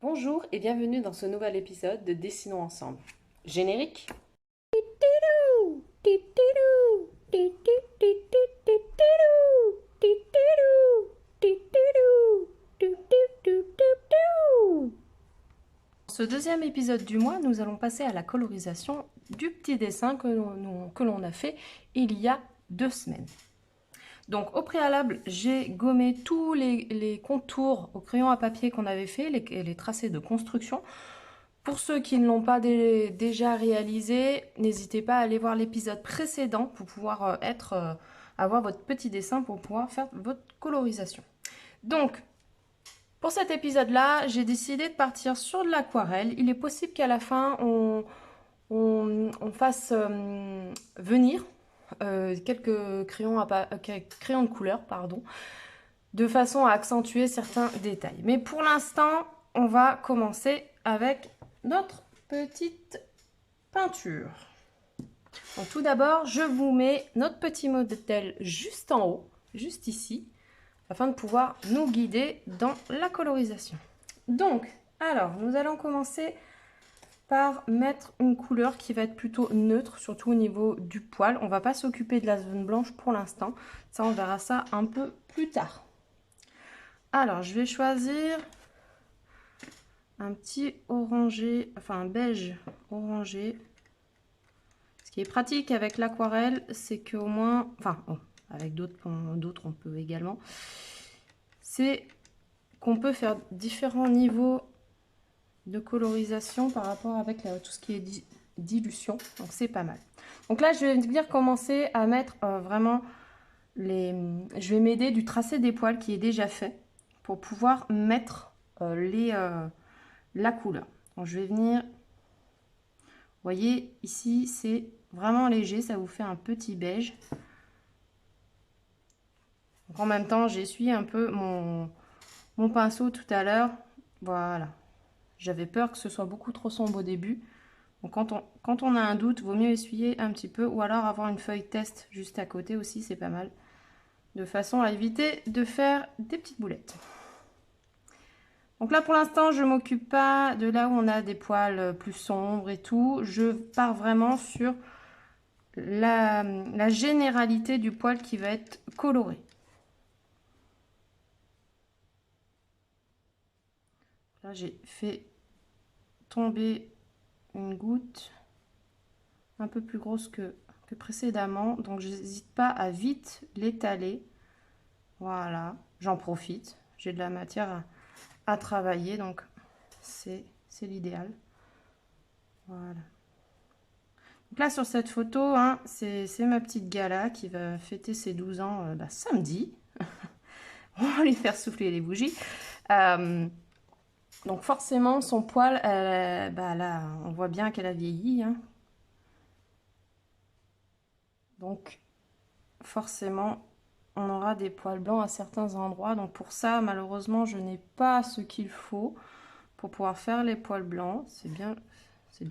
Bonjour et bienvenue dans ce nouvel épisode de Dessinons ensemble. Générique. Dans ce deuxième épisode du mois, nous allons passer à la colorisation du petit dessin que l'on a fait il y a 2 semaines. Donc au préalable, j'ai gommé tous les contours au crayon à papier qu'on avait fait, les tracés de construction. Pour ceux qui ne l'ont pas déjà réalisé, n'hésitez pas à aller voir l'épisode précédent pour pouvoir avoir votre petit dessin pour pouvoir faire votre colorisation. Donc, pour cet épisode-là, j'ai décidé de partir sur de l'aquarelle. Il est possible qu'à la fin, on fasse venir quelques crayons de couleur, pardon, de façon à accentuer certains détails. Mais pour l'instant, on va commencer avec notre petite peinture. Donc tout d'abord, je vous mets notre petit modèle juste en haut, juste ici, afin de pouvoir nous guider dans la colorisation. Donc, alors, nous allons commencer par mettre une couleur qui va être plutôt neutre, surtout au niveau du poil. On ne va pas s'occuper de la zone blanche pour l'instant. Ça, on verra ça un peu plus tard. Alors, je vais choisir un petit orangé, enfin un beige orangé. Ce qui est pratique avec l'aquarelle, c'est qu'au moins, enfin, bon, avec d'autres on peut également, c'est qu'on peut faire différents niveaux de colorisation par rapport avec tout ce qui est dilution. Donc c'est pas mal. Donc là, je vais venir commencer à mettre vraiment je vais m'aider du tracé des poils qui est déjà fait pour pouvoir mettre la couleur. Donc je vais venir, vous voyez ici c'est vraiment léger, ça vous fait un petit beige. Donc en même temps j'ai essuyé un peu mon pinceau tout à l'heure, voilà. J'avais peur que ce soit beaucoup trop sombre au début. Donc quand on a un doute, vaut mieux essuyer un petit peu ou alors avoir une feuille test juste à côté aussi, c'est pas mal. De façon à éviter de faire des petites boulettes. Donc là pour l'instant je ne m'occupe pas de là où on a des poils plus sombres et tout. Je pars vraiment sur la généralité du poil qui va être coloré. Là j'ai fait tomber une goutte un peu plus grosse que précédemment, donc je n'hésite pas à vite l'étaler. Voilà, j'en profite, j'ai de la matière à travailler, donc c'est l'idéal. Voilà. Donc là sur cette photo, hein, c'est ma petite Gala qui va fêter ses 12 ans samedi. On va lui faire souffler les bougies. Donc forcément son poil, là on voit bien qu'elle a vieilli, hein. Donc forcément on aura des poils blancs à certains endroits. Donc pour ça malheureusement je n'ai pas ce qu'il faut pour pouvoir faire les poils blancs. C'est bien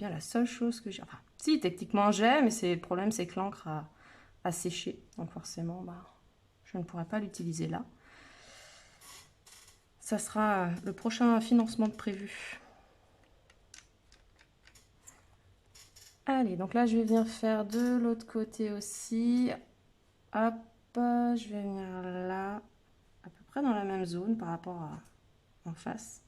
la seule chose que j'ai. Enfin, si techniquement j'ai, mais le problème c'est que l'encre a séché. Donc forcément je ne pourrai pas l'utiliser là. Ça sera le prochain financement prévu. Allez, donc là je vais venir faire de l'autre côté aussi. Hop, je vais venir là, à peu près dans la même zone par rapport à en face.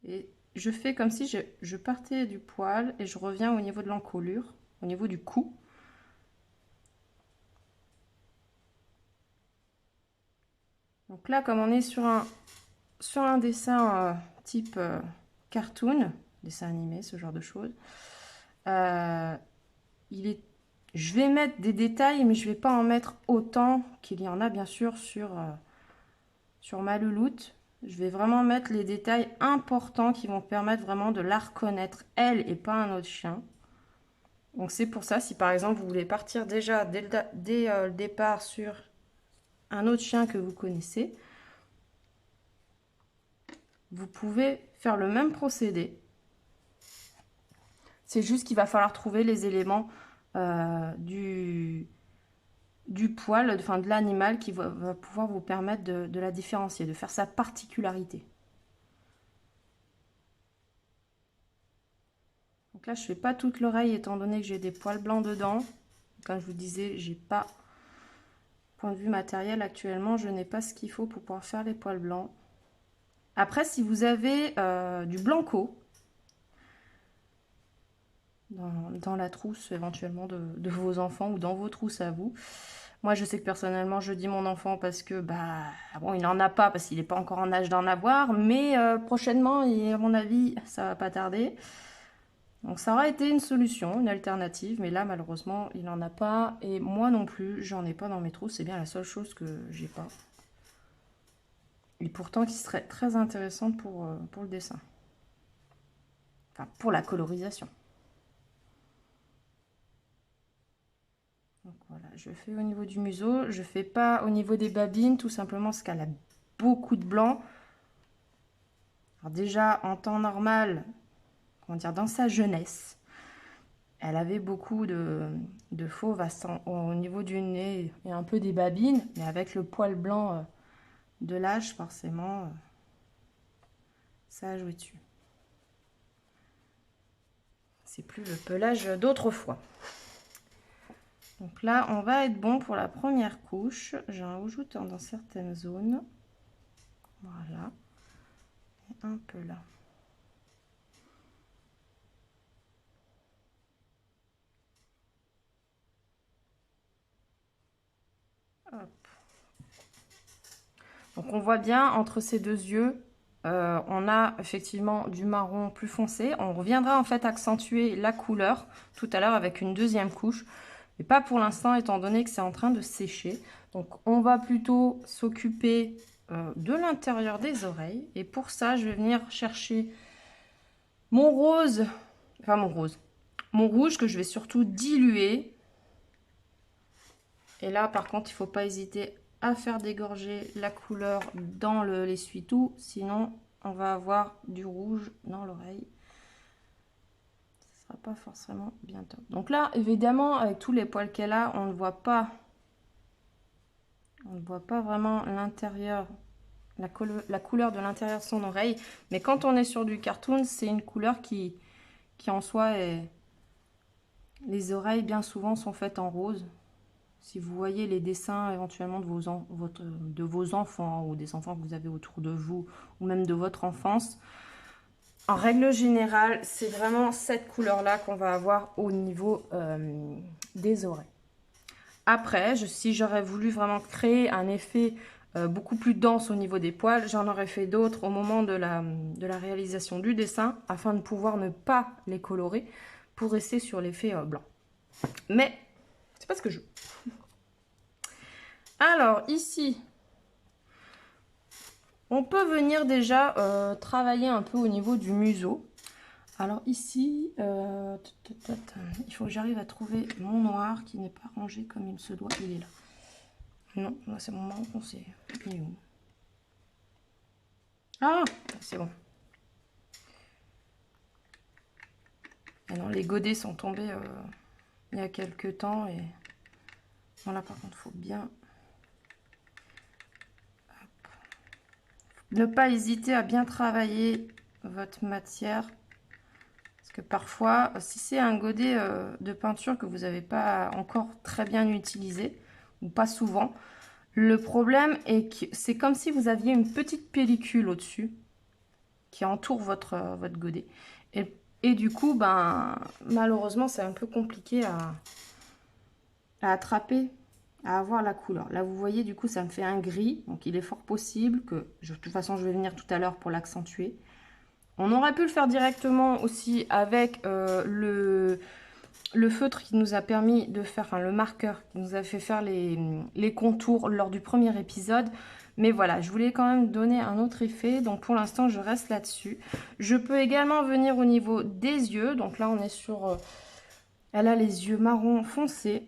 Et je fais comme si je partais du poil et je reviens au niveau de l'encolure, au niveau du cou. Donc là, comme on est sur un dessin type cartoon, dessin animé, ce genre de choses, je vais mettre des détails, mais je ne vais pas en mettre autant qu'il y en a bien sûr sur ma louloute. Je vais vraiment mettre les détails importants qui vont permettre vraiment de la reconnaître, elle et pas un autre chien. Donc c'est pour ça, si par exemple vous voulez partir déjà dès le départ sur un autre chien que vous connaissez, vous pouvez faire le même procédé. C'est juste qu'il va falloir trouver les éléments du du poil, enfin de l'animal qui va pouvoir vous permettre de la différencier, de faire sa particularité. Donc là, je fais pas toute l'oreille étant donné que j'ai des poils blancs dedans. Comme je vous disais, j'ai pas, point de vue matériel actuellement, je n'ai pas ce qu'il faut pour pouvoir faire les poils blancs. Après, si vous avez du blanco dans la trousse éventuellement de vos enfants ou dans vos trousses à vous, moi je sais que personnellement je dis mon enfant parce que bah bon, il n'en a pas parce qu'il n'est pas encore en âge d'en avoir, mais prochainement, et à mon avis ça va pas tarder. Donc ça aurait été une solution, une alternative, mais là malheureusement il n'en a pas et moi non plus j'en ai pas dans mes trousses, c'est bien la seule chose que j'ai pas. Et pourtant qui serait très intéressante pour le dessin. Enfin, pour la colorisation. Donc voilà, je fais au niveau du museau. Je fais pas au niveau des babines, tout simplement parce qu'elle a beaucoup de blanc. Alors déjà, en temps normal, comment dire, dans sa jeunesse, elle avait beaucoup de fauve au niveau du nez et un peu des babines. Mais avec le poil blanc de l'âge, forcément, ça a joué dessus. C'est plus le pelage d'autrefois. Donc là, on va être bon pour la première couche. J'en rajoute dans certaines zones. Voilà. Et un peu là. Hop. Donc on voit bien entre ces deux yeux, on a effectivement du marron plus foncé. On reviendra en fait accentuer la couleur tout à l'heure avec une deuxième couche. Mais pas pour l'instant étant donné que c'est en train de sécher. Donc on va plutôt s'occuper de l'intérieur des oreilles. Et pour ça, je vais venir chercher mon rose, enfin mon rouge que je vais surtout diluer. Et là par contre, il ne faut pas hésiter à faire dégorger la couleur dans l'essuie-tout, sinon on va avoir du rouge dans l'oreille. Ce sera pas forcément bien top. Donc là, évidemment, avec tous les poils qu'elle a, on ne voit pas vraiment l'intérieur, la couleur de l'intérieur de son oreille. Mais quand on est sur du cartoon, c'est une couleur qui en soi est... Les oreilles, bien souvent, sont faites en rose. Si vous voyez les dessins éventuellement de vos enfants ou des enfants que vous avez autour de vous ou même de votre enfance, en règle générale, c'est vraiment cette couleur-là qu'on va avoir au niveau des oreilles. Après, si j'aurais voulu vraiment créer un effet beaucoup plus dense au niveau des poils, j'en aurais fait d'autres au moment de la réalisation du dessin afin de pouvoir ne pas les colorer pour rester sur l'effet blanc. Mais c'est pas ce que je veux. Alors ici, on peut venir déjà travailler un peu au niveau du museau. Alors ici, il faut que j'arrive à trouver mon noir qui n'est pas rangé comme il se doit. Il est là. Non, là c'est mon marron foncé. Il est où? Ah, c'est bon. Et non, les godets sont tombés il y a quelques temps. Et bon, là par contre, il faut bien... Hop. Ne pas hésiter à bien travailler votre matière. Parce que parfois, si c'est un godet de peinture que vous n'avez pas encore très bien utilisé, ou pas souvent, le problème est que c'est comme si vous aviez une petite pellicule au-dessus qui entoure votre godet. Et du coup, ben, malheureusement, c'est un peu compliqué à attraper, à avoir la couleur. Là, vous voyez, du coup, ça me fait un gris. Donc, il est fort possible que, de toute façon, je vais venir tout à l'heure pour l'accentuer. On aurait pu le faire directement aussi avec le feutre qui nous a permis de faire, enfin le marqueur qui nous a fait faire les contours lors du premier épisode. Mais voilà, je voulais quand même donner un autre effet. Donc pour l'instant, je reste là-dessus. Je peux également venir au niveau des yeux. Donc là, on est sur... elle a les yeux marron foncé.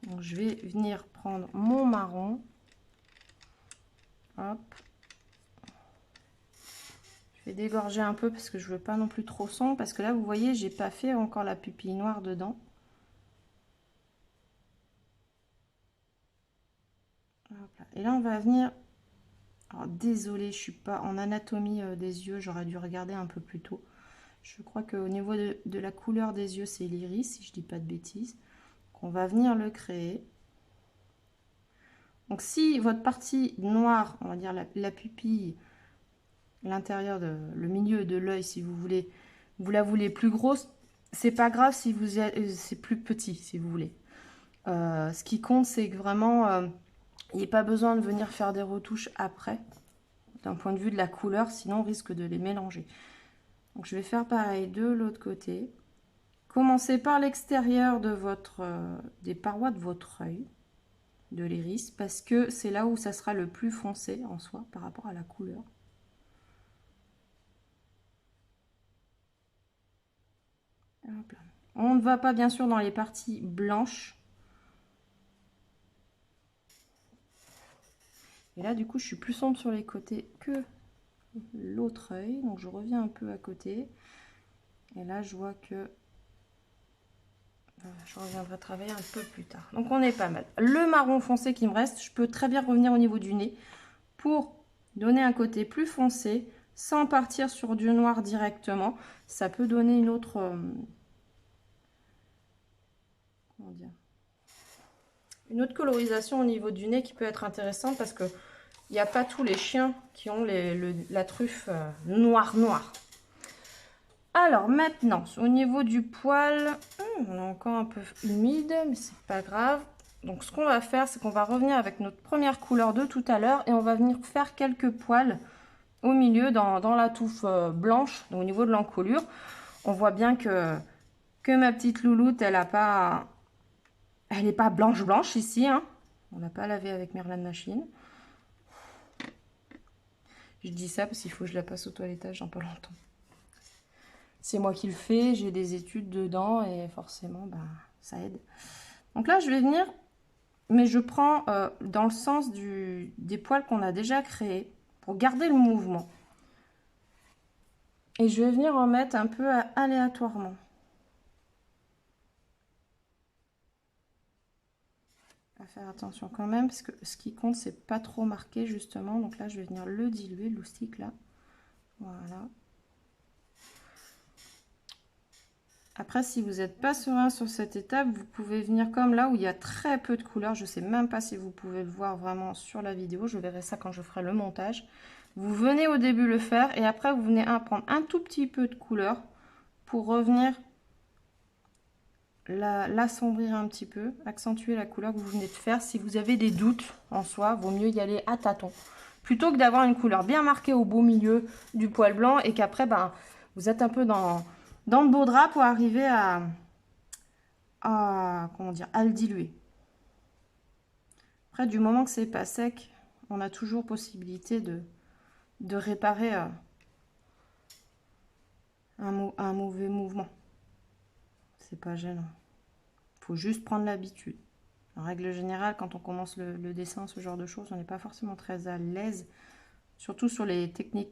Donc je vais venir prendre mon marron. Hop. Je vais dégorger un peu parce que je veux pas non plus trop sombre. Parce que là, vous voyez, j'ai pas fait encore la pupille noire dedans. Et là, on va venir... Alors, désolée, je suis pas en anatomie des yeux. J'aurais dû regarder un peu plus tôt. Je crois qu'au niveau de la couleur des yeux, c'est l'iris, si je dis pas de bêtises. Donc, on va venir le créer. Donc, si votre partie noire, on va dire la pupille, l'intérieur, le milieu de l'œil, si vous voulez, vous la voulez plus grosse, c'est pas grave si c'est plus petit, si vous voulez. Ce qui compte, c'est que vraiment, il n'y a pas besoin de venir faire des retouches après, d'un point de vue de la couleur, sinon on risque de les mélanger. Donc je vais faire pareil de l'autre côté. Commencez par l'extérieur de des parois de votre œil, de l'iris, parce que c'est là où ça sera le plus foncé en soi par rapport à la couleur. Hop là. On ne va pas bien sûr dans les parties blanches. Et là, du coup, je suis plus sombre sur les côtés que l'autre œil. Donc, je reviens un peu à côté. Et là, je vois que je reviendrai travailler un peu plus tard. Donc, on est pas mal. Le marron foncé qui me reste, je peux très bien revenir au niveau du nez pour donner un côté plus foncé sans partir sur du noir directement. Ça peut donner une autre... comment dire, une autre colorisation au niveau du nez qui peut être intéressante parce que il n'y a pas tous les chiens qui ont la truffe noire. Alors maintenant, au niveau du poil, on est encore un peu humide, mais c'est pas grave. Donc ce qu'on va faire, c'est qu'on va revenir avec notre première couleur de tout à l'heure et on va venir faire quelques poils au milieu dans la touffe blanche, donc au niveau de l'encolure. On voit bien que ma petite louloute, elle n'est pas blanche ici, hein. On n'a pas lavé avec Merlin Machine. Je dis ça parce qu'il faut que je la passe au toilettage dans pas longtemps. C'est moi qui le fais, j'ai des études dedans et forcément, bah, ça aide. Donc là, je vais venir, mais je prends dans le sens des poils qu'on a déjà créés pour garder le mouvement. Et je vais venir en mettre un peu aléatoirement. À faire attention quand même, parce que ce qui compte, c'est pas trop marqué justement. Donc là, je vais venir le diluer, le loustic là. Voilà. Après, si vous n'êtes pas serein sur cette étape, vous pouvez venir comme là où il y a très peu de couleurs. Je ne sais même pas si vous pouvez le voir vraiment sur la vidéo. Je verrai ça quand je ferai le montage. Vous venez au début le faire et après, vous venez prendre un tout petit peu de couleur pour revenir l'assombrir un petit peu, accentuer la couleur que vous venez de faire. Si vous avez des doutes en soi, vaut mieux y aller à tâtons. Plutôt que d'avoir une couleur bien marquée au beau milieu du poil blanc et qu'après, ben, vous êtes un peu dans le beau drap pour arriver comment dire, à le diluer. Après, du moment que c'est pas sec, on a toujours possibilité de réparer un mauvais mouvement. C'est pas gênant. Faut juste prendre l'habitude. En règle générale, quand on commence le dessin, ce genre de choses, on n'est pas forcément très à l'aise, surtout sur les techniques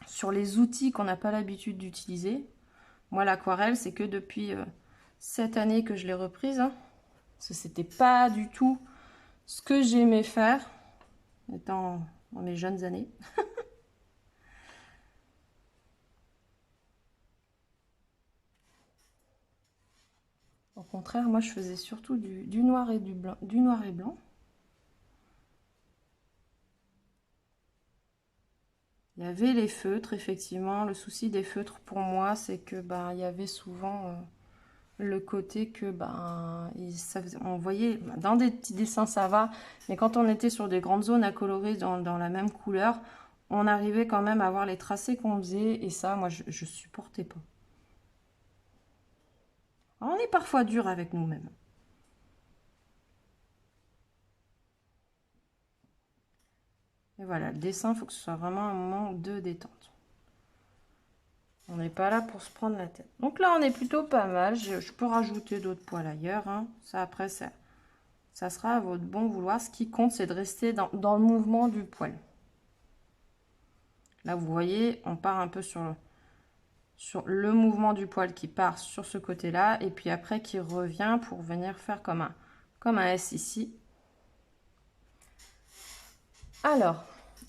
sur les outils qu'on n'a pas l'habitude d'utiliser. Moi, l'aquarelle, c'est que depuis cette année que je l'ai reprise, hein, parce que c'était pas du tout ce que j'aimais faire, étant dans mes jeunes années. Au contraire, moi, je faisais surtout du noir et du noir et blanc. Il y avait les feutres, effectivement. Le souci des feutres pour moi, c'est que il y avait souvent le côté que on voyait dans des petits dessins ça va, mais quand on était sur des grandes zones à colorer dans la même couleur, on arrivait quand même à voir les tracés qu'on faisait et ça, moi, je supportais pas. Alors, on est parfois dur avec nous-mêmes. Et voilà, le dessin, il faut que ce soit vraiment un moment de détente. On n'est pas là pour se prendre la tête. Donc là, on est plutôt pas mal. Je peux rajouter d'autres poils ailleurs, hein. Ça, après, ça sera à votre bon vouloir. Ce qui compte, c'est de rester dans le mouvement du poil. Là, vous voyez, on part un peu sur le mouvement du poil qui part sur ce côté-là. Et puis après, qui revient pour venir faire comme un S ici. Alors,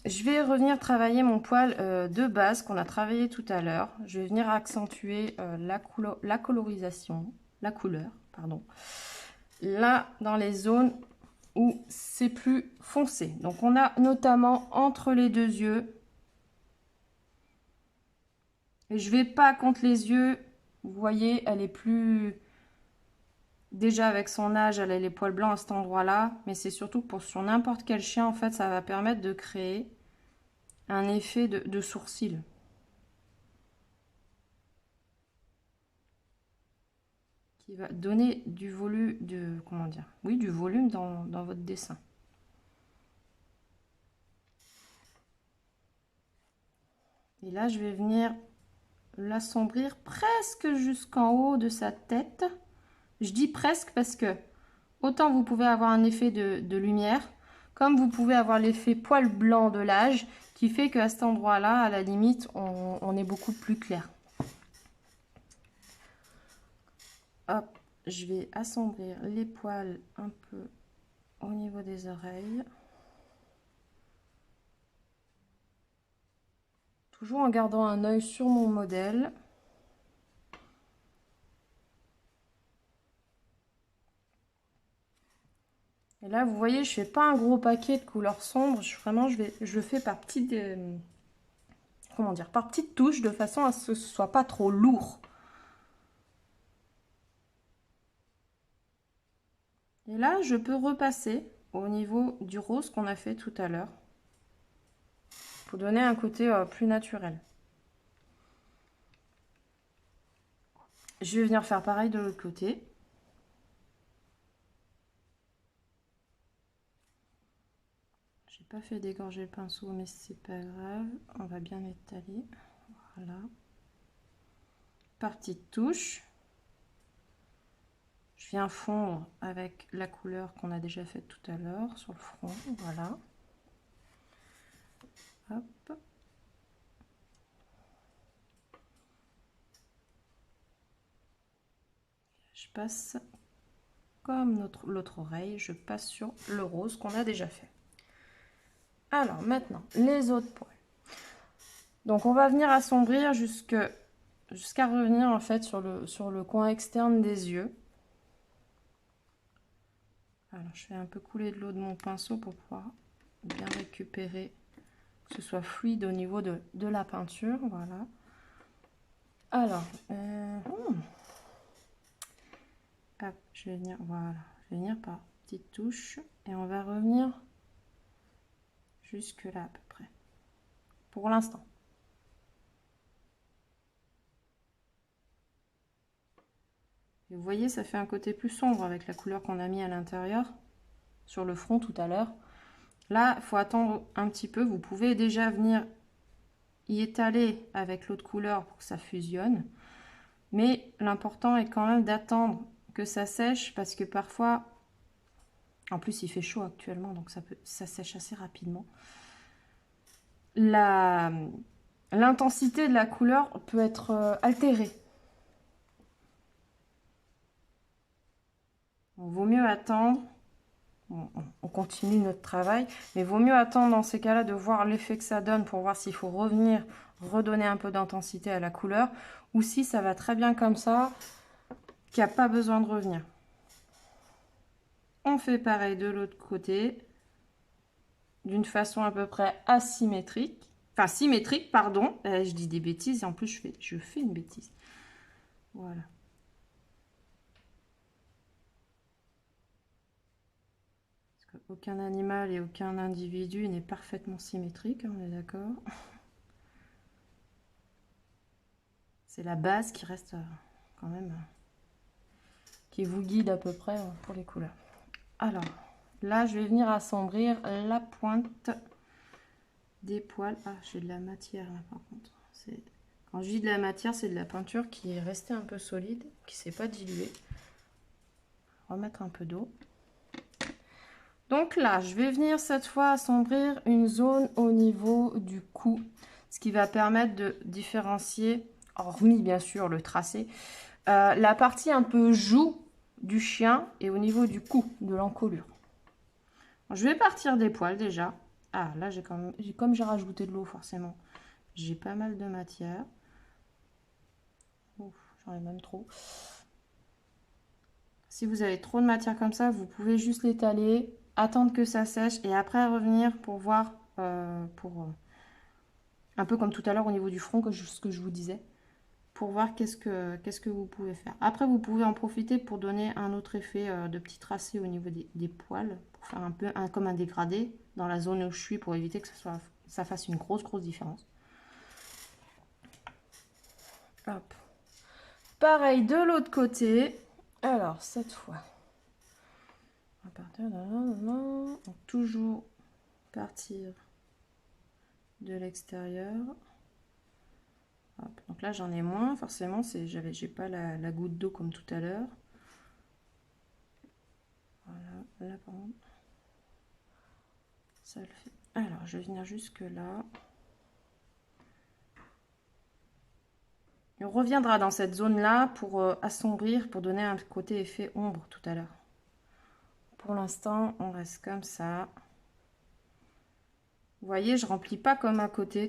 je vais revenir travailler mon poil de base qu'on a travaillé tout à l'heure. Je vais venir accentuer la colorisation, la couleur, pardon. Là, dans les zones où c'est plus foncé. Donc, on a notamment entre les deux yeux. Et je vais pas contre les yeux. Vous voyez, elle est plus... Déjà, avec son âge, elle a les poils blancs à cet endroit-là. Mais c'est surtout pour sur n'importe quel chien, en fait, ça va permettre de créer un effet de sourcil. Qui va donner du volume, comment dire, oui, du volume dans votre dessin. Et là, je vais venir l'assombrir presque jusqu'en haut de sa tête. Je dis presque parce que autant vous pouvez avoir un effet de lumière, comme vous pouvez avoir l'effet poil blanc de l'âge, qui fait qu'à cet endroit-là, à la limite, on est beaucoup plus clair. Hop, je vais assombrir les poils un peu au niveau des oreilles. Toujours en gardant un œil sur mon modèle. Et là, vous voyez, je fais pas un gros paquet de couleurs sombres. Je le fais par petites, comment dire, par petites touches, de façon à ce que ce soit pas trop lourd. Et là, je peux repasser au niveau du rose qu'on a fait tout à l'heure, pour donner un côté plus naturel. Je vais venir faire pareil de l'autre côté. J'ai pas fait dégorger le pinceau, mais c'est pas grave. On va bien étaler. Voilà. Par petites touches. Je viens fondre avec la couleur qu'on a déjà faite tout à l'heure sur le front. Voilà. Hop. Je passe comme l'autre oreille, je passe sur le rose qu'on a déjà fait. Alors maintenant, les autres poils. Donc on va venir assombrir jusqu'à revenir en fait sur le coin externe des yeux. Alors je fais un peu couler de l'eau de mon pinceau pour pouvoir bien récupérer, que ce soit fluide au niveau de la peinture. Voilà. Alors, hop, je vais venir, voilà, je vais venir par petites touches et on va revenir jusque là à peu près, pour l'instant. Vous voyez, ça fait un côté plus sombre avec la couleur qu'on a mis à l'intérieur, sur le front tout à l'heure. Là, il faut attendre un petit peu. Vous pouvez déjà venir y étaler avec l'autre couleur pour que ça fusionne. Mais l'important est quand même d'attendre que ça sèche parce que parfois, en plus il fait chaud actuellement, donc ça sèche assez rapidement. L'intensité de la couleur peut être altérée. Donc, vaut mieux attendre. On continue notre travail, mais vaut mieux attendre dans ces cas-là de voir l'effet que ça donne pour voir s'il faut revenir, redonner un peu d'intensité à la couleur, ou si ça va très bien comme ça, qu'il n'y a pas besoin de revenir. On fait pareil de l'autre côté, d'une façon à peu près asymétrique, enfin symétrique, pardon, je dis des bêtises, et en plus je fais une bêtise. Voilà. Aucun animal et aucun individu n'est parfaitement symétrique, on est d'accord. C'est la base qui reste quand même, qui vous guide à peu près pour les couleurs. Alors, là, je vais venir assombrir la pointe des poils. Ah, j'ai de la matière là par contre. Quand je dis de la matière, c'est de la peinture qui est restée un peu solide, qui ne s'est pas diluée. Remettre un peu d'eau. Donc là, je vais venir cette fois assombrir une zone au niveau du cou, ce qui va permettre de différencier, hormis bien sûr le tracé, la partie un peu joue du chien et au niveau du cou, de l'encolure. Je vais partir des poils déjà. Ah, là, comme j'ai rajouté de l'eau, forcément, j'ai pas mal de matière. Ouf, j'en ai même trop. Si vous avez trop de matière comme ça, vous pouvez juste l'étaler, attendre que ça sèche et après revenir pour voir, un peu comme tout à l'heure au niveau du front, ce que je vous disais, pour voir qu'est-ce que vous pouvez faire. Après, vous pouvez en profiter pour donner un autre effet de petit tracé au niveau des poils, pour faire un peu comme un dégradé dans la zone où je suis, pour éviter que ça fasse une grosse différence. Hop. Pareil de l'autre côté. Alors, cette fois, on va partir de là. Donc, toujours partir de l'extérieur. Donc là, j'en ai moins, forcément, j'ai pas la goutte d'eau comme tout à l'heure. Voilà, là par contre, ça le fait. Alors, je vais venir jusque là. On reviendra dans cette zone-là pour assombrir, pour donner un côté effet ombre tout à l'heure. Pour l'instant, on reste comme ça. Vous voyez, je remplis pas comme à côté,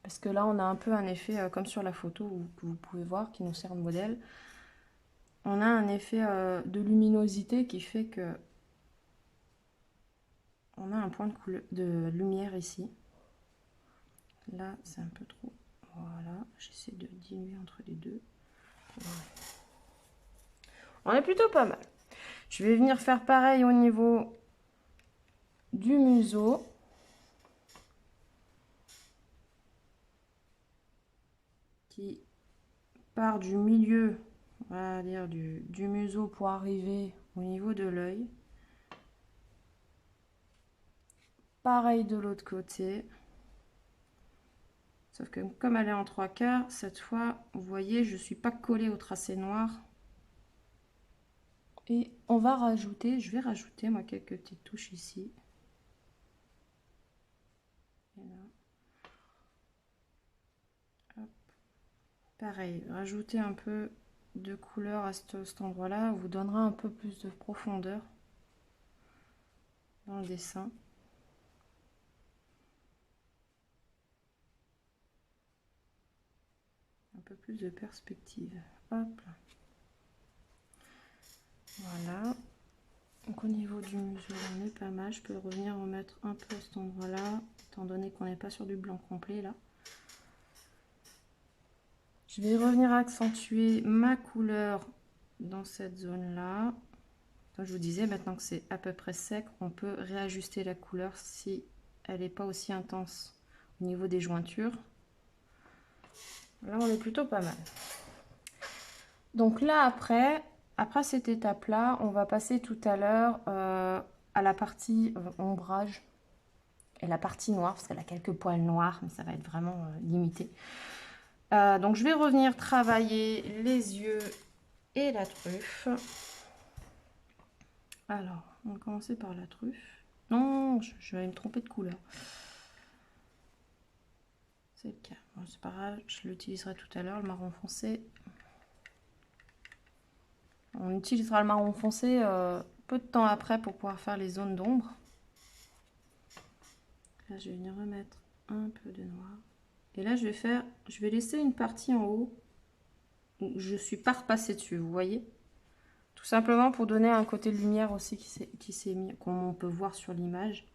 parce que là, on a un peu un effet comme sur la photo que vous pouvez voir, qui nous sert de modèle. On a un effet de luminosité qui fait que on a un point de lumière ici. Là, c'est un peu trop. Voilà, j'essaie de diminuer entre les deux. Voilà. On est plutôt pas mal. Je vais venir faire pareil au niveau du museau. Qui part du milieu, on va dire du museau pour arriver au niveau de l'œil. Pareil de l'autre côté. Sauf que comme elle est en 3/4, cette fois, vous voyez, je ne suis pas collée au tracé noir. Et on va rajouter, je vais rajouter moi quelques petites touches ici. Et là. Hop. Pareil, rajouter un peu de couleur à cet endroit-là vous donnera un peu plus de profondeur dans le dessin. Un peu plus de perspective. Hop. Voilà. Donc au niveau du museau, on est pas mal. Je peux revenir remettre un peu à cet endroit-là, étant donné qu'on n'est pas sur du blanc complet là. Je vais revenir accentuer ma couleur dans cette zone-là. Comme je vous disais, maintenant que c'est à peu près sec, on peut réajuster la couleur si elle n'est pas aussi intense au niveau des jointures. Là, on est plutôt pas mal. Donc là, après cette étape-là, on va passer tout à l'heure à la partie ombrage et la partie noire, parce qu'elle a quelques poils noirs, mais ça va être vraiment limité. Donc je vais revenir travailler les yeux et la truffe. Alors, on va commencer par la truffe. Non, je vais me tromper de couleur. C'est le cas. Bon, c'est pas grave, je l'utiliserai tout à l'heure, le marron foncé. On utilisera le marron foncé peu de temps après pour pouvoir faire les zones d'ombre. Là, je vais venir remettre un peu de noir. Et là, je vais laisser une partie en haut où je ne suis pas repassée dessus, vous voyez? Tout simplement pour donner un côté de lumière aussi qui s'est mis, qu'on peut voir sur l'image.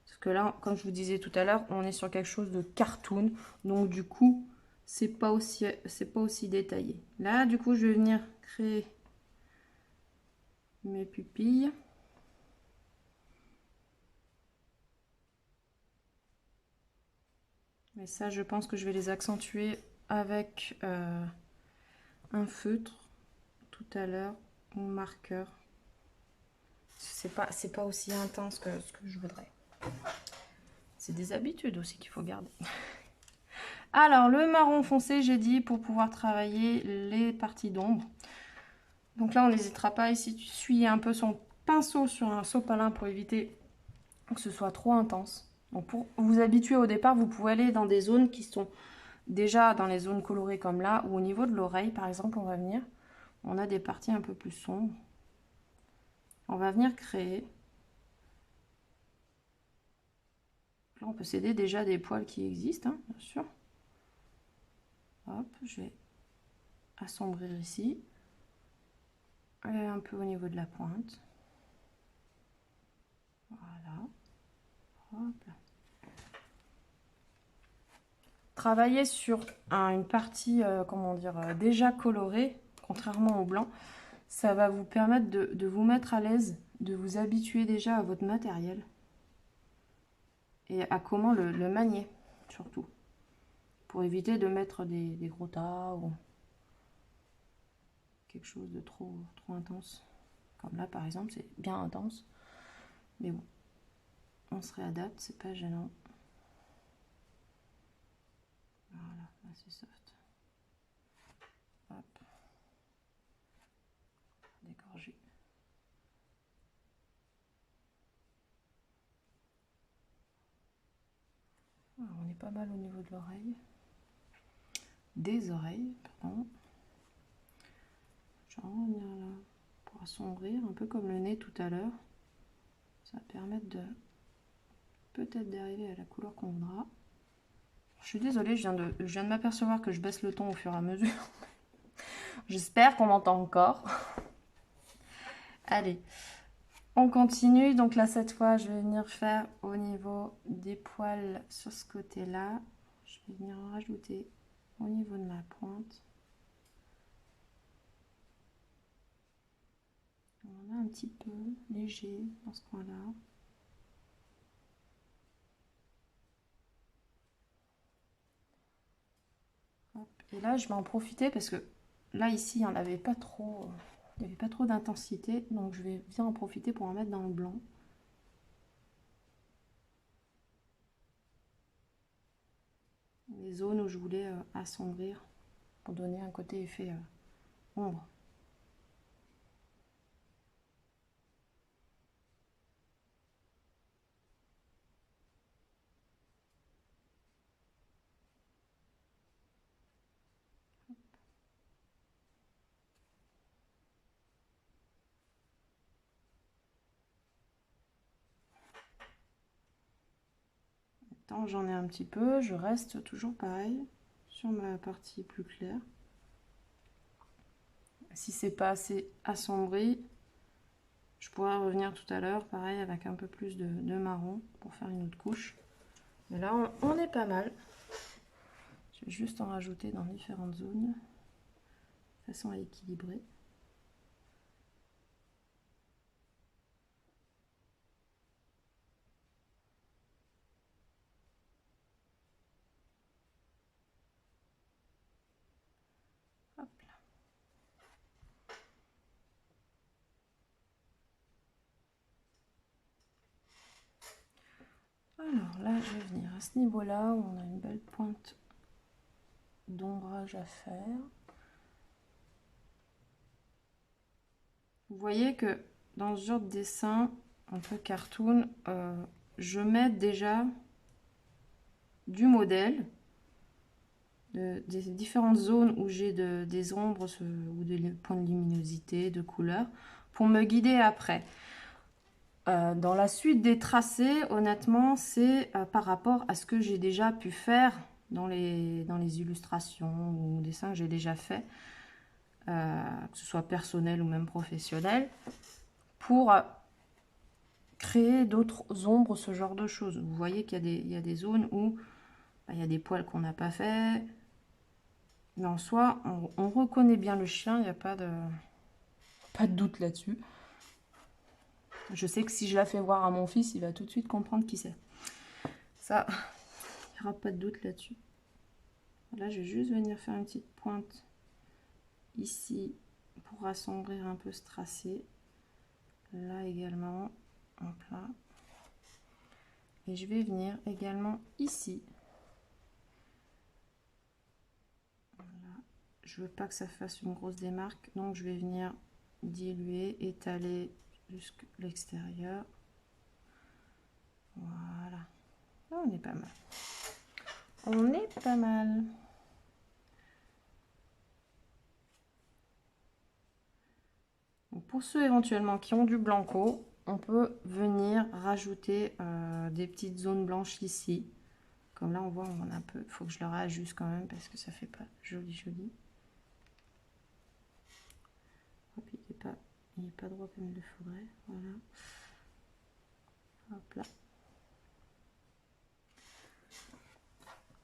Parce que là, comme je vous disais tout à l'heure, on est sur quelque chose de cartoon. Donc du coup, c'est pas aussi détaillé. Là, du coup, je vais venir créer mes pupilles. Mais ça, je pense que je vais les accentuer avec un feutre tout à l'heure, ou marqueur. C'est pas aussi intense que ce que je voudrais. C'est des habitudes aussi qu'il faut garder. Alors, le marron foncé, j'ai dit, pour pouvoir travailler les parties d'ombre. Donc là, on n'hésitera pas ici, tu suis un peu son pinceau sur un sopalin pour éviter que ce soit trop intense. Donc pour vous habituer au départ, vous pouvez aller dans des zones qui sont déjà dans les zones colorées comme là, ou au niveau de l'oreille, par exemple, on va venir. On a des parties un peu plus sombres. On va venir créer Là, on peut s'aider déjà des poils qui existent, hein, bien sûr. Hop, je vais assombrir ici. Et un peu au niveau de la pointe. Voilà. Hop. Travailler sur une partie, comment dire, déjà colorée, contrairement au blanc, ça va vous permettre de vous mettre à l'aise, de vous habituer déjà à votre matériel et à comment le manier, surtout, pour éviter de mettre des gros tas ou quelque chose de trop intense. Comme là, par exemple, c'est bien intense, mais bon, on se réadapte, c'est pas gênant. Voilà, là c'est soft. Hop. Dégorger. Voilà, on est pas mal au niveau de l'oreille. Des oreilles, pardon. Je vais en revenir là pour assombrir, un peu comme le nez tout à l'heure. Ça va permettre de peut-être d'arriver à la couleur qu'on voudra. Je suis désolée, je viens de m'apercevoir que je baisse le ton au fur et à mesure. J'espère qu'on m'entend encore. Allez, on continue. Donc là, cette fois, je vais venir faire au niveau des poils sur ce côté-là. Je vais venir en rajouter au niveau de ma pointe. On a un petit peu léger dans ce coin-là. Et là, je vais en profiter parce que là, ici, il n'y en avait pas trop, il n'y avait pas trop d'intensité. Donc, je vais bien en profiter pour en mettre dans le blanc. Les zones où je voulais assombrir pour donner un côté effet ombre. Tant j'en ai un petit peu, je reste toujours pareil sur ma partie plus claire. Si c'est pas assez assombri, je pourrais revenir tout à l'heure, pareil, avec un peu plus de marron pour faire une autre couche. Mais là, on est pas mal. Je vais juste en rajouter dans différentes zones, de façon à équilibrer. Hop là. Alors là, je vais venir à ce niveau-là où on a une belle pointe d'ombrage à faire. Vous voyez que dans ce genre de dessin un peu cartoon, je mets déjà du modèle, des différentes zones où j'ai des ombres ou des points de luminosité, de couleur, pour me guider après. Dans la suite des tracés, honnêtement, c'est par rapport à ce que j'ai déjà pu faire dans les illustrations ou dessins que j'ai déjà fait, que ce soit personnel ou même professionnel, pour créer d'autres ombres, ce genre de choses. Vous voyez qu'il y a des zones où il y a des poils qu'on n'a pas fait, mais en soi, on reconnaît bien le chien, il n'y a pas de doute là-dessus. Je sais que si je la fais voir à mon fils, il va tout de suite comprendre qui c'est. Ça, il n'y aura pas de doute là-dessus. Là, je vais juste venir faire une petite pointe ici pour assombrir un peu ce tracé. Là également, hop là. Et je vais venir également ici. Voilà. Je veux pas que ça fasse une grosse démarque, donc je vais venir diluer, étaler jusqu'à l'extérieur. Voilà. Là, on est pas mal. On est pas mal. Donc pour ceux éventuellement qui ont du blanco, on peut venir rajouter des petites zones blanches ici. Comme là, on voit, on en a un peu. Il faut que je le réajuste quand même parce que ça fait pas joli, joli. Hop, il n'est pas droit comme il le faudrait. Voilà. Hop là.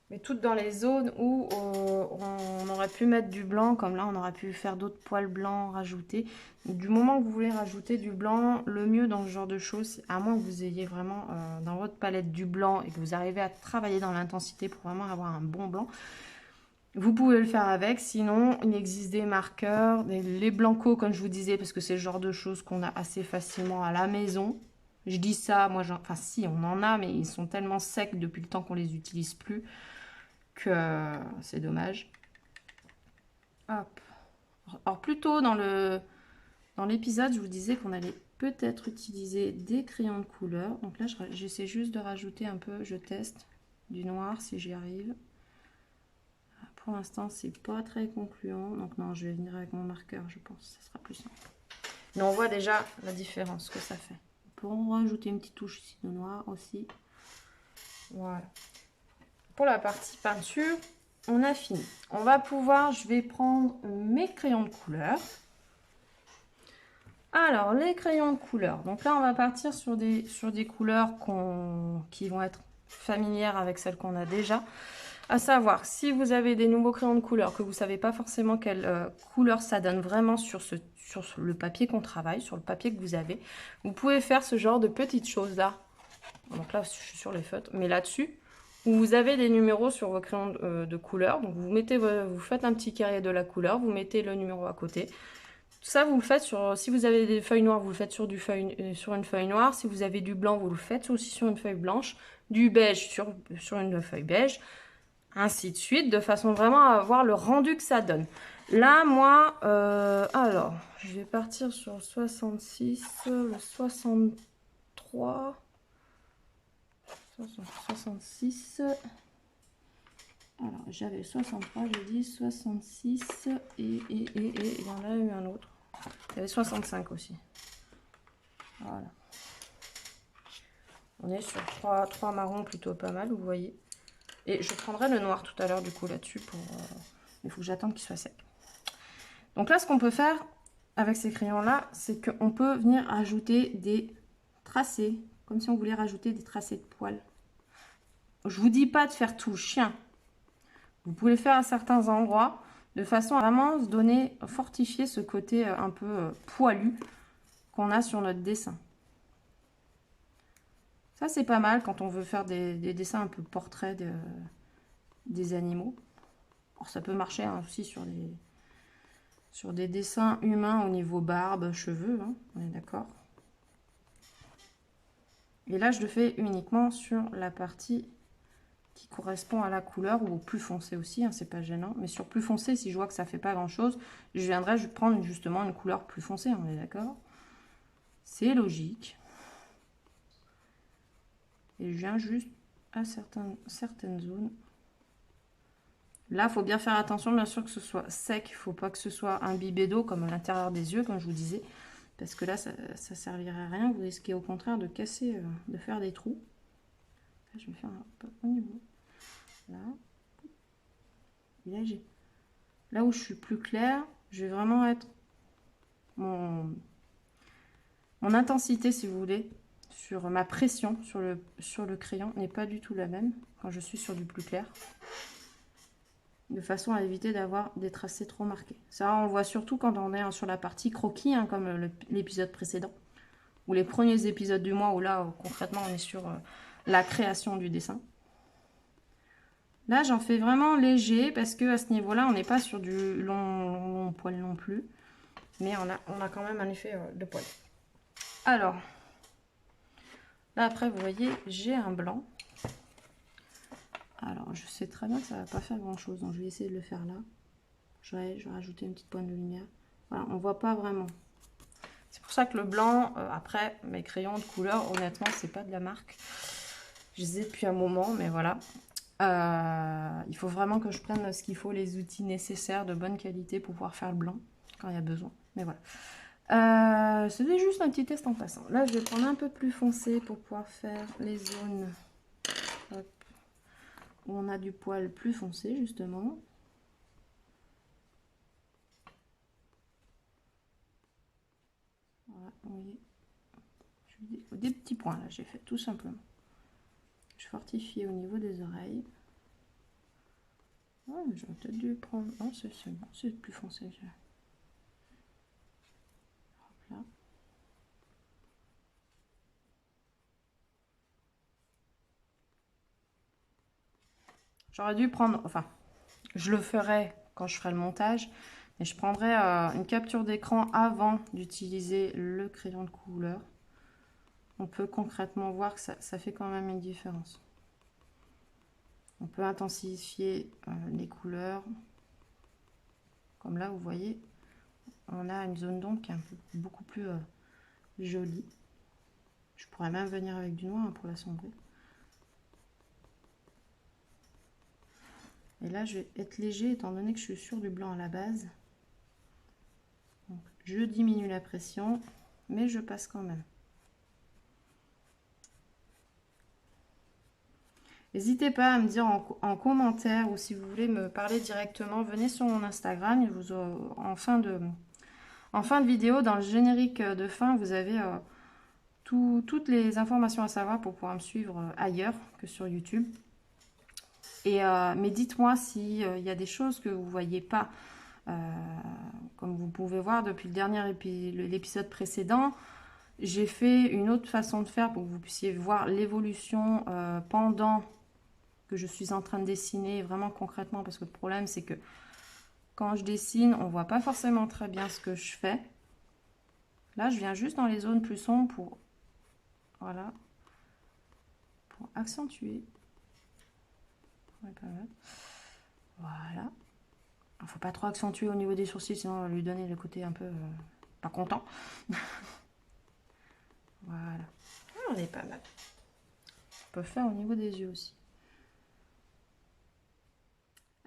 Mais toutes dans les zones où on aurait pu mettre du blanc, comme là on aurait pu faire d'autres poils blancs, rajouter. Du moment que vous voulez rajouter du blanc, le mieux dans ce genre de choses, à moins que vous ayez vraiment dans votre palette du blanc et que vous arrivez à travailler dans l'intensité pour vraiment avoir un bon blanc, vous pouvez le faire avec. Sinon, il existe des marqueurs, les blancos comme je vous disais, parce que c'est le genre de choses qu'on a assez facilement à la maison. Je dis ça, moi, enfin si, on en a, mais ils sont tellement secs depuis le temps qu'on les utilise plus que c'est dommage. Hop. Alors plus tôt dans l'épisode, je vous disais qu'on allait peut-être utiliser des crayons de couleur. Donc là, j'essaie juste de rajouter un peu, je teste du noir si j'y arrive. Pour l'instant, c'est pas très concluant. Donc non, je vais venir avec mon marqueur, je pense. Ça sera plus simple. Mais on voit déjà la différence que ça fait. On peut en rajouter une petite touche ici de noir aussi. Voilà. Pour la partie peinture, on a fini. On va pouvoir, je vais prendre mes crayons de couleur. Alors, les crayons de couleur. Donc là, on va partir sur des couleurs qui vont être familières avec celles qu'on a déjà. À savoir, si vous avez des nouveaux crayons de couleur, que vous ne savez pas forcément quelle couleur ça donne vraiment sur le papier qu'on travaille, sur le papier que vous avez, vous pouvez faire ce genre de petites choses là. Donc là, je suis sur les feutres, mais là-dessus, où vous avez des numéros sur vos crayons de couleur. Donc vous faites un petit carré de la couleur, vous mettez le numéro à côté. Tout ça, vous le faites si vous avez des feuilles noires, vous le faites sur une feuille noire. Si vous avez du blanc, vous le faites aussi sur une feuille blanche. Du beige sur une feuille beige. Ainsi de suite, de façon vraiment à avoir le rendu que ça donne. Là, moi, alors, je vais partir sur le 66, le 63... 66. Alors, j'avais 63, j'ai dit 66 et il y en a eu un autre. Il y avait 65 aussi. Voilà. On est sur 3 marrons plutôt pas mal, vous voyez. Et je prendrai le noir tout à l'heure du coup là-dessus pour... il faut que j'attende qu'il soit sec. Donc là, ce qu'on peut faire avec ces crayons-là, c'est qu'on peut venir ajouter des tracés. Comme si on voulait rajouter des tracés de poils. Je vous dis pas de faire tout le chien. Vous pouvez le faire à certains endroits, de façon à vraiment se donner, fortifier ce côté un peu poilu qu'on a sur notre dessin. Ça, c'est pas mal quand on veut faire des dessins un peu portraits des animaux. Alors, ça peut marcher hein, aussi sur des dessins humains au niveau barbe, cheveux, hein, on est d'accord. Et là, je le fais uniquement sur la partie qui correspond à la couleur ou au plus foncé aussi, hein, c'est pas gênant. Mais sur plus foncé, si je vois que ça fait pas grand chose, je viendrai prendre justement une couleur plus foncée, on est d'accord. C'est logique. Et je viens juste à certaines zones. Là, il faut bien faire attention, bien sûr, que ce soit sec. Il ne faut pas que ce soit imbibé d'eau comme à l'intérieur des yeux, comme je vous disais. Parce que là, ça ne servirait à rien. Vous risquez au contraire de casser, de faire des trous. Là, je vais faire un peu au niveau. Là. Et là où je suis plus claire, je vais vraiment être mon intensité, si vous voulez, sur ma pression sur le crayon n'est pas du tout la même quand je suis sur du plus clair. De façon à éviter d'avoir des tracés trop marqués. Ça, on le voit surtout quand on est sur la partie croquis, hein, comme l'épisode précédent. Ou les premiers épisodes du mois où là, concrètement, on est sur la création du dessin. Là, j'en fais vraiment léger parce que à ce niveau-là, on n'est pas sur du long poil non plus. Mais on a quand même un effet de poil. Alors, là après, vous voyez, j'ai un blanc. Alors, je sais très bien que ça ne va pas faire grand-chose. Donc, je vais essayer de le faire là. Je vais rajouter une petite pointe de lumière. Voilà, on ne voit pas vraiment. C'est pour ça que le blanc, après, mes crayons de couleur, honnêtement, c'est pas de la marque. Je les ai depuis un moment, mais voilà. Il faut vraiment que je prenne ce qu'il faut, les outils nécessaires de bonne qualité pour pouvoir faire le blanc quand il y a besoin. Mais voilà. C'était juste un petit test en passant. Là, je vais prendre un peu plus foncé pour pouvoir faire les zones hop, où on a du poil plus foncé, justement. Voilà, vous voyez. Des petits points, là, j'ai fait tout simplement. Je fortifie au niveau des oreilles. Ouais, j'aurais peut-être dû prendre... Non, c'est bon, c'est plus foncé. Hop là. J'aurais dû prendre... Enfin, je le ferai quand je ferai le montage. Mais je prendrai une capture d'écran avant d'utiliser le crayon de couleur. On peut concrètement voir que ça fait quand même une différence. On peut intensifier les couleurs. Comme là, vous voyez, on a une zone d'ombre qui est beaucoup plus jolie. Je pourrais même venir avec du noir pour l'assombrir. Et là, je vais être léger étant donné que je suis sur du blanc à la base. Donc, je diminue la pression, mais je passe quand même. N'hésitez pas à me dire en commentaire ou si vous voulez me parler directement, venez sur mon Instagram. En fin de vidéo, dans le générique de fin, vous avez toutes les informations à savoir pour pouvoir me suivre ailleurs que sur YouTube. Mais dites-moi s'il y a des choses que vous ne voyez pas. Comme vous pouvez voir depuis l'épisode précédent, j'ai fait une autre façon de faire pour que vous puissiez voir l'évolution pendant que je suis en train de dessiner vraiment concrètement, parce que le problème c'est que quand je dessine, on voit pas forcément très bien ce que je fais. Là, je viens juste dans les zones plus sombres pour, voilà, pour accentuer. Voilà. Il faut pas trop accentuer au niveau des sourcils, sinon on va lui donner le côté un peu pas content. Voilà. On est pas mal. On peut faire au niveau des yeux aussi.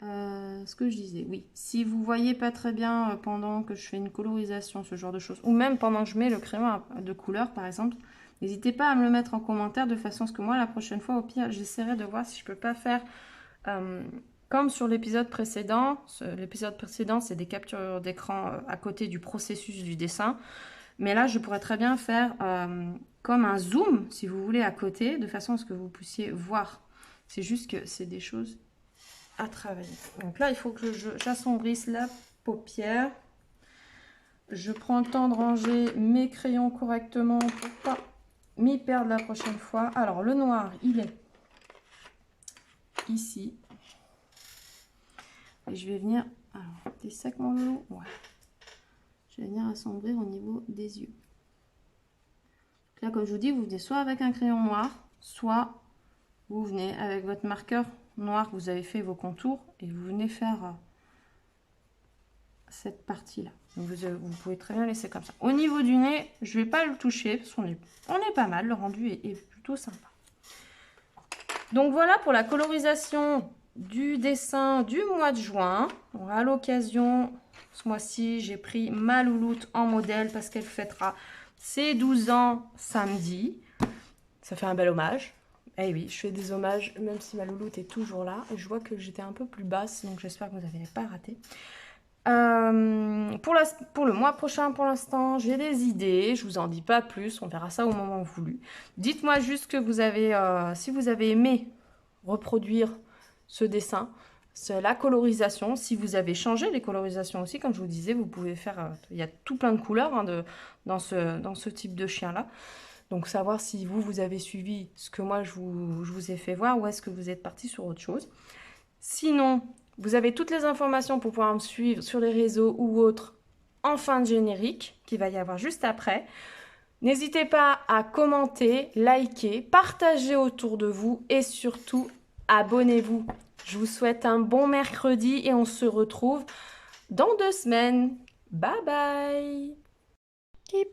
Ce que je disais, oui, si vous voyez pas très bien pendant que je fais une colorisation, ce genre de choses, ou même pendant que je mets le crayon de couleur par exemple, n'hésitez pas à me le mettre en commentaire de façon à ce que moi la prochaine fois, au pire, j'essaierai de voir si je peux pas faire comme sur l'épisode précédent. L'épisode précédent, c'est des captures d'écran à côté du processus du dessin, mais là je pourrais très bien faire comme un zoom, si vous voulez, à côté, de façon à ce que vous puissiez voir. C'est juste que c'est des choses à travailler. Donc là, il faut que j'assombrisse la paupière. Je prends le temps de ranger mes crayons correctement pour pas m'y perdre la prochaine fois. Alors, le noir, il est ici. Et je vais venir... Alors, t'es sec, mon loulou? Ouais. Je vais venir assombrir au niveau des yeux. Donc là, comme je vous dis, vous venez soit avec un crayon noir, soit vous venez avec votre marqueur noir que vous avez fait vos contours et vous venez faire cette partie là. Vous pouvez très bien laisser comme ça. Au niveau du nez, je vais pas le toucher parce qu'on est pas mal, le rendu est plutôt sympa. Donc voilà pour la colorisation du dessin du mois de juin. À l'occasion, ce mois-ci, j'ai pris ma louloute en modèle parce qu'elle fêtera ses 12 ans samedi. Ça fait un bel hommage. Eh oui, je fais des hommages, même si ma louloute est toujours là. Je vois que j'étais un peu plus basse, donc j'espère que vous n'avez pas raté. Pour le mois prochain, pour l'instant, j'ai des idées. Je vous en dis pas plus, on verra ça au moment voulu. Dites-moi juste que vous avez, si vous avez aimé reproduire ce dessin, c'est la colorisation. Si vous avez changé les colorisations aussi, comme je vous disais, vous pouvez faire... il y a tout plein de couleurs hein, dans ce type de chien-là. Donc, savoir si vous avez suivi ce que moi, je vous ai fait voir ou est-ce que vous êtes parti sur autre chose. Sinon, vous avez toutes les informations pour pouvoir me suivre sur les réseaux ou autres en fin de générique, qu'il va y avoir juste après. N'hésitez pas à commenter, liker, partager autour de vous et surtout, abonnez-vous. Je vous souhaite un bon mercredi et on se retrouve dans 2 semaines. Bye bye. Keep